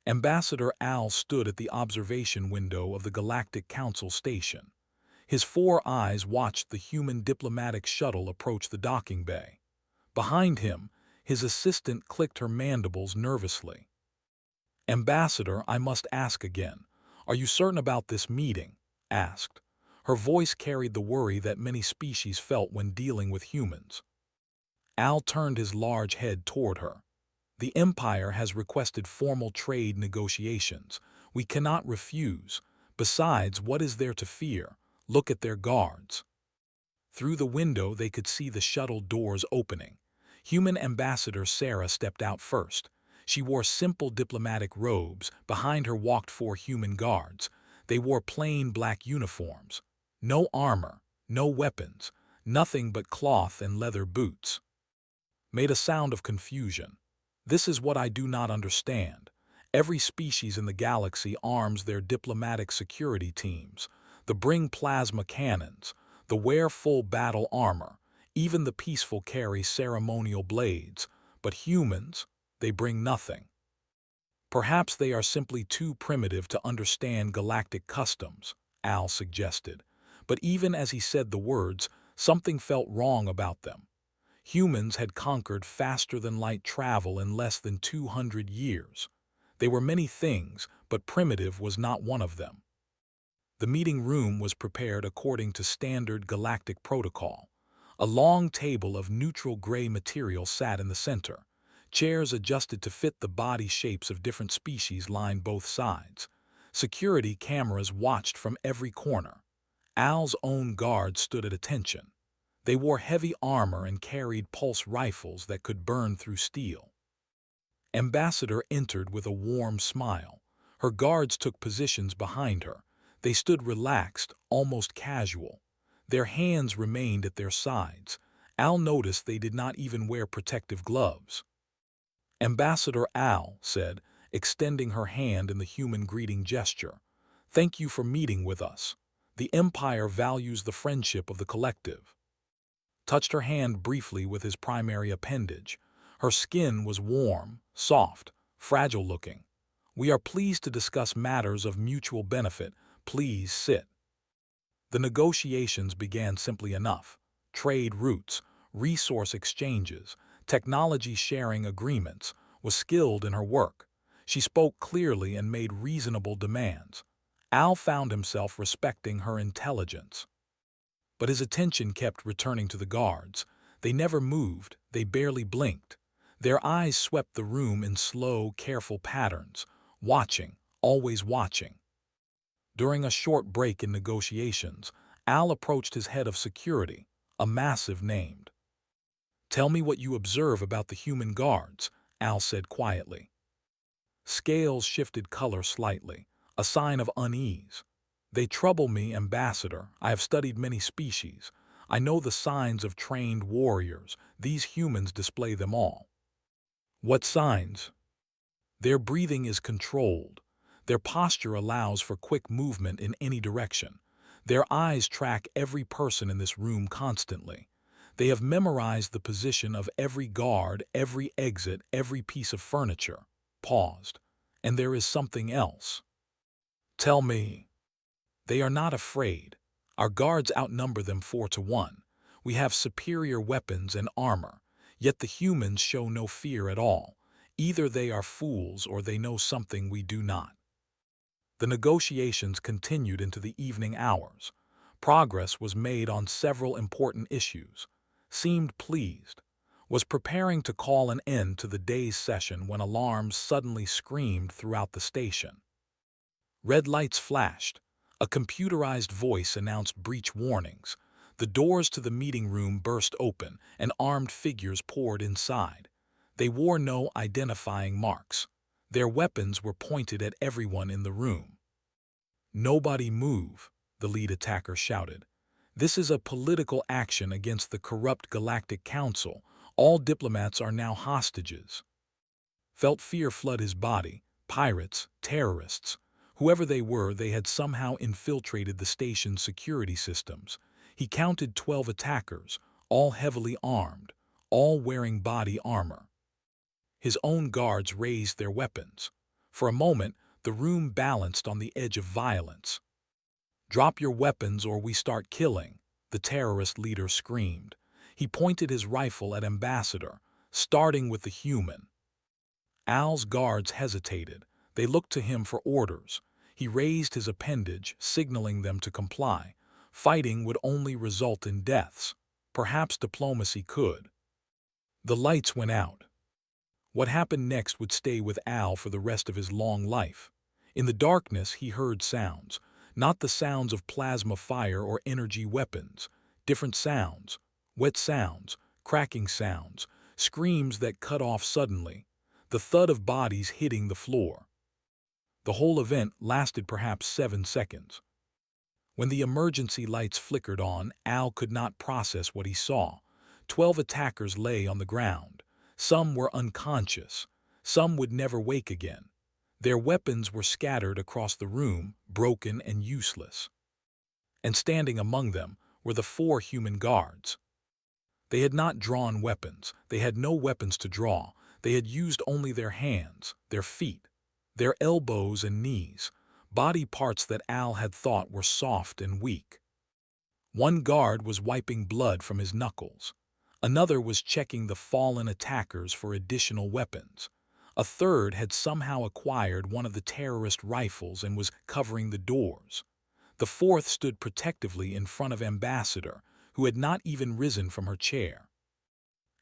Ambassador Al stood at the observation window of the Galactic Council station. His four eyes watched the human diplomatic shuttle approach the docking bay. Behind him, his assistant clicked her mandibles nervously. "Ambassador, I must ask again. Are you certain about this meeting?" asked. Her voice carried the worry that many species felt when dealing with humans. Al turned his large head toward her. "The Empire has requested formal trade negotiations. We cannot refuse. Besides, what is there to fear? Look at their guards." Through the window they could see the shuttle doors opening. Human Ambassador Sarah stepped out first. She wore simple diplomatic robes. Behind her walked four human guards. They wore plain black uniforms. No armor, no weapons, nothing but cloth and leather boots. Made a sound of confusion. "This is what I do not understand. Every species in the galaxy arms their diplomatic security teams. The bring plasma cannons, the wear full battle armor, even the peaceful carry ceremonial blades. But humans, they bring nothing." "Perhaps they are simply too primitive to understand galactic customs," Al suggested. But even as he said the words, something felt wrong about them. Humans had conquered faster-than-light travel in less than 200 years. They were many things, but primitive was not one of them. The meeting room was prepared according to standard galactic protocol. A long table of neutral gray material sat in the center. Chairs adjusted to fit the body shapes of different species lined both sides. Security cameras watched from every corner. Al's own guards stood at attention. They wore heavy armor and carried pulse rifles that could burn through steel. Ambassador entered with a warm smile. Her guards took positions behind her. They stood relaxed, almost casual. Their hands remained at their sides. Al noticed they did not even wear protective gloves. "Ambassador Al," said, extending her hand in the human greeting gesture, "thank you for meeting with us. The Empire values the friendship of the collective." Touched her hand briefly with his primary appendage. Her skin was warm, soft, fragile-looking. "We are pleased to discuss matters of mutual benefit. Please sit." The negotiations began simply enough. Trade routes, resource exchanges, technology sharing agreements, was skilled in her work. She spoke clearly and made reasonable demands. Al found himself respecting her intelligence. But his attention kept returning to the guards. They never moved, they barely blinked. Their eyes swept the room in slow, careful patterns, watching, always watching. During a short break in negotiations, Al approached his head of security, a massive named. "Tell me what you observe about the human guards," Al said quietly. Scales shifted color slightly, a sign of unease. "They trouble me, Ambassador. I have studied many species. I know the signs of trained warriors. These humans display them all." "What signs?" "Their breathing is controlled. Their posture allows for quick movement in any direction. Their eyes track every person in this room constantly. They have memorized the position of every guard, every exit, every piece of furniture." Paused. "And there is something else." "Tell me." "They are not afraid. Our guards outnumber them 4-1. We have superior weapons and armor, yet the humans show no fear at all. Either they are fools or they know something we do not." The negotiations continued into the evening hours. Progress was made on several important issues. Seemed pleased. Was preparing to call an end to the day's session when alarms suddenly screamed throughout the station. Red lights flashed. A computerized voice announced breach warnings. The doors to the meeting room burst open, and armed figures poured inside. They wore no identifying marks. Their weapons were pointed at everyone in the room. "Nobody move," the lead attacker shouted. "This is a political action against the corrupt Galactic Council. All diplomats are now hostages." Felt fear flood his body. Pirates, terrorists. Whoever they were, they had somehow infiltrated the station's security systems. He counted 12 attackers, all heavily armed, all wearing body armor. His own guards raised their weapons. For a moment, the room balanced on the edge of violence. "Drop your weapons or we start killing," the terrorist leader screamed. He pointed his rifle at Ambassador, starting with the human. Al's guards hesitated. They looked to him for orders. He raised his appendage, signaling them to comply. Fighting would only result in deaths. Perhaps diplomacy could. The lights went out. What happened next would stay with Al for the rest of his long life. In the darkness, he heard sounds. Not the sounds of plasma fire or energy weapons. Different sounds. Wet sounds. Cracking sounds. Screams that cut off suddenly. The thud of bodies hitting the floor. The whole event lasted perhaps 7 seconds. When the emergency lights flickered on, Al could not process what he saw. 12 attackers lay on the ground. Some were unconscious. Some would never wake again. Their weapons were scattered across the room, broken and useless. And standing among them were the 4 human guards. They had not drawn weapons. They had no weapons to draw. They had used only their hands, their feet, their elbows and knees, body parts that Al had thought were soft and weak. One guard was wiping blood from his knuckles. Another was checking the fallen attackers for additional weapons. A third had somehow acquired one of the terrorist rifles and was covering the doors. The fourth stood protectively in front of Ambassador, who had not even risen from her chair.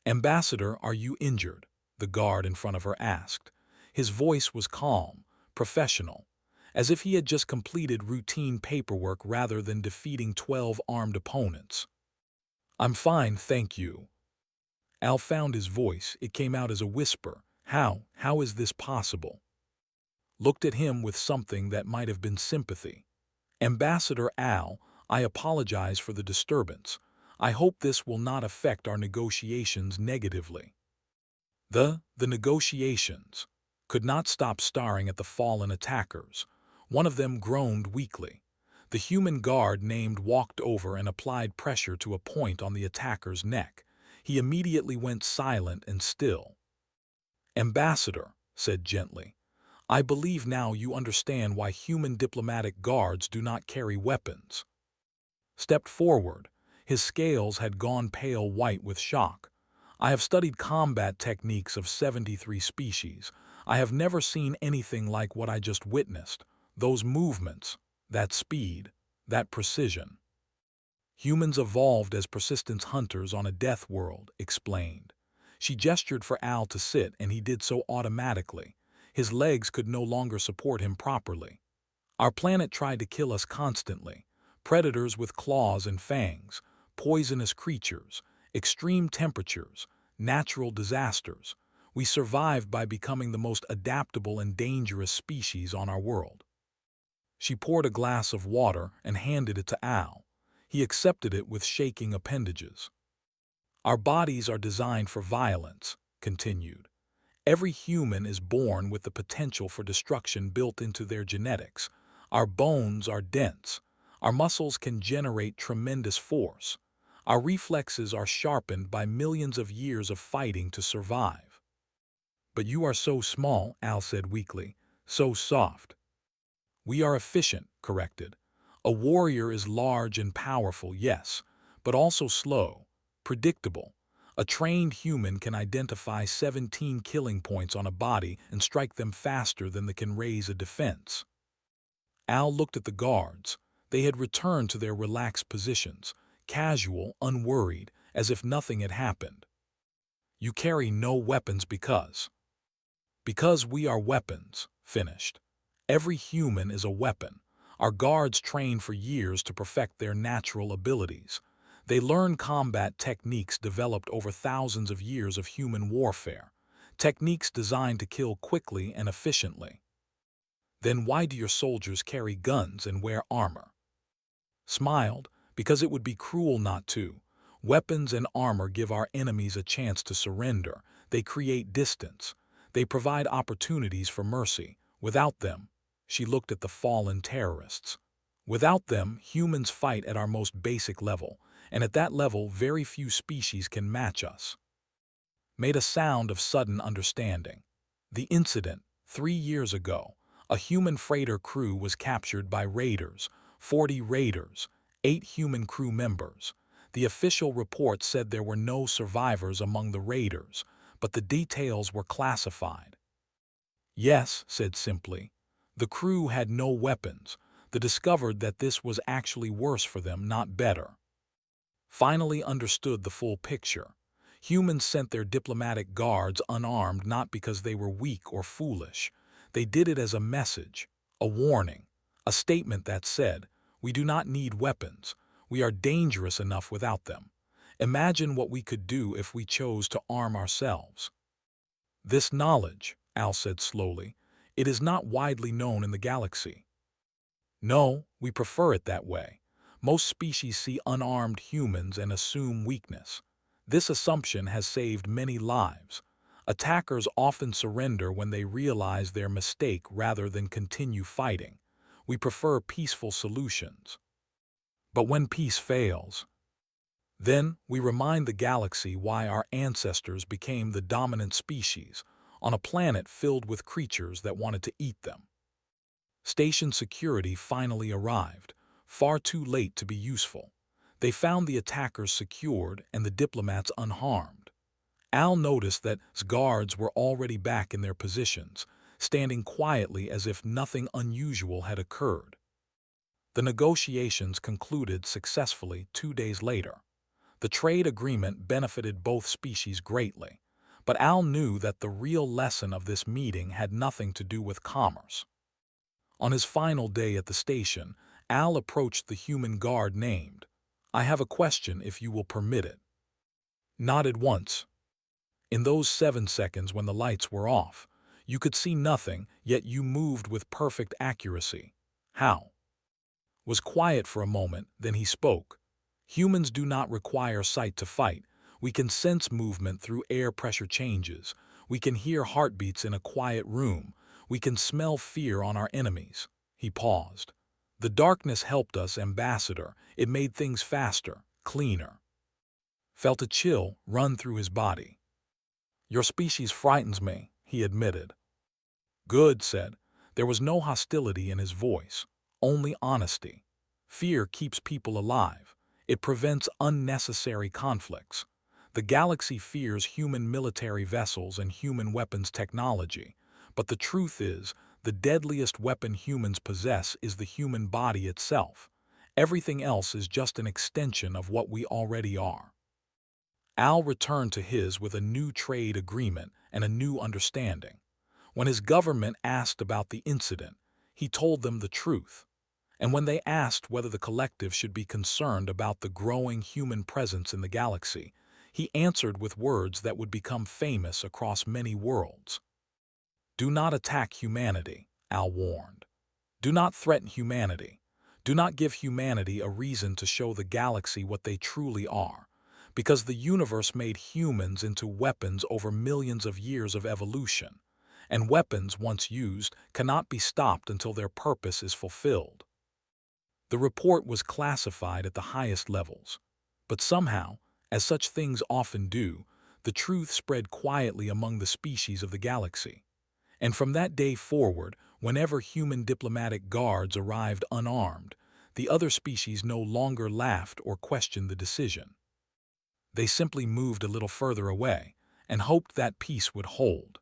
"Ambassador, are you injured?" the guard in front of her asked. His voice was calm, professional, as if he had just completed routine paperwork rather than defeating 12 armed opponents. "I'm fine, thank you." Al found his voice. It came out as a whisper. How is this possible?" Looked at him with something that might have been sympathy. "Ambassador Al, I apologize for the disturbance. I hope this will not affect our negotiations negatively." The negotiations could not stop staring at the fallen attackers. One of them groaned weakly. The human guard named walked over and applied pressure to a point on the attacker's neck. He immediately went silent and still. "Ambassador," said gently, "I believe now you understand why human diplomatic guards do not carry weapons." Stepped forward. His scales had gone pale white with shock. "I have studied combat techniques of 73 species. I have never seen anything like what I just witnessed. Those movements, that speed, that precision. Humans evolved as persistence hunters on a death world," explained. She gestured for Al to sit, and he did so automatically. His legs could no longer support him properly. "Our planet tried to kill us constantly. Predators with claws and fangs, poisonous creatures, extreme temperatures, natural disasters. We survived by becoming the most adaptable and dangerous species on our world." She poured a glass of water and handed it to Al. He accepted it with shaking appendages. "Our bodies are designed for violence," continued. "Every human is born with the potential for destruction built into their genetics. Our bones are dense. Our muscles can generate tremendous force. Our reflexes are sharpened by millions of years of fighting to survive." "But you are so small," Al said weakly, "so soft." "We are efficient," corrected. "A warrior is large and powerful, yes, but also slow, predictable. A trained human can identify 17 killing points on a body and strike them faster than they can raise a defense." Al looked at the guards. They had returned to their relaxed positions, casual, unworried, as if nothing had happened. "You carry no weapons because we are weapons," finished. "Every human is a weapon. Our guards train for years to perfect their natural abilities. They learn combat techniques developed over thousands of years of human warfare, techniques designed to kill quickly and efficiently." "Then why do your soldiers carry guns and wear armor?" Smiled. "Because it would be cruel not to. Weapons and armor give our enemies a chance to surrender. They create distance. They provide opportunities for mercy. Without them," she looked at the fallen terrorists, "without them, humans fight at our most basic level, and at that level very few species can match us." Made a sound of sudden understanding. "The incident," 3 years ago, a human freighter crew was captured by raiders, 40 raiders, 8 human crew members. The official report said there were no survivors among the raiders, but the details were classified. Yes, said simply. The crew had no weapons. They discovered that this was actually worse for them, not better. Finally understood the full picture. Humans sent their diplomatic guards unarmed not because they were weak or foolish. They did it as a message, a warning, a statement that said, "We do not need weapons. We are dangerous enough without them. Imagine what we could do if we chose to arm ourselves." This knowledge, Al said slowly, it is not widely known in the galaxy. No, we prefer it that way. Most species see unarmed humans and assume weakness. This assumption has saved many lives. Attackers often surrender when they realize their mistake rather than continue fighting. We prefer peaceful solutions. But when peace fails, then we remind the galaxy why our ancestors became the dominant species on a planet filled with creatures that wanted to eat them. Station security finally arrived, far too late to be useful. They found the attackers secured and the diplomats unharmed. Al noticed that guards were already back in their positions, standing quietly as if nothing unusual had occurred. The negotiations concluded successfully 2 days later. The trade agreement benefited both species greatly, but Al knew that the real lesson of this meeting had nothing to do with commerce. On his final day at the station, Al approached the human guard named. "I have a question if you will permit it." Nodded once. In those 7 seconds when the lights were off, you could see nothing, yet you moved with perfect accuracy. How? Was quiet for a moment, then he spoke. "Humans do not require sight to fight. We can sense movement through air pressure changes. We can hear heartbeats in a quiet room. We can smell fear on our enemies." He paused. "The darkness helped us, Ambassador. It made things faster, cleaner." Felt a chill run through his body. "Your species frightens me," he admitted. "Good," said. There was no hostility in his voice, only honesty. Fear keeps people alive. It prevents unnecessary conflicts. The galaxy fears human military vessels and human weapons technology, but the truth is, the deadliest weapon humans possess is the human body itself. Everything else is just an extension of what we already are. Al returned to his with a new trade agreement and a new understanding. When his government asked about the incident, he told them the truth. And when they asked whether the collective should be concerned about the growing human presence in the galaxy, he answered with words that would become famous across many worlds. "Do not attack humanity," Al warned. "Do not threaten humanity. Do not give humanity a reason to show the galaxy what they truly are, because the universe made humans into weapons over millions of years of evolution, and weapons, once used, cannot be stopped until their purpose is fulfilled." The report was classified at the highest levels, but somehow, as such things often do, the truth spread quietly among the species of the galaxy. And from that day forward, whenever human diplomatic guards arrived unarmed, the other species no longer laughed or questioned the decision. They simply moved a little further away and hoped that peace would hold.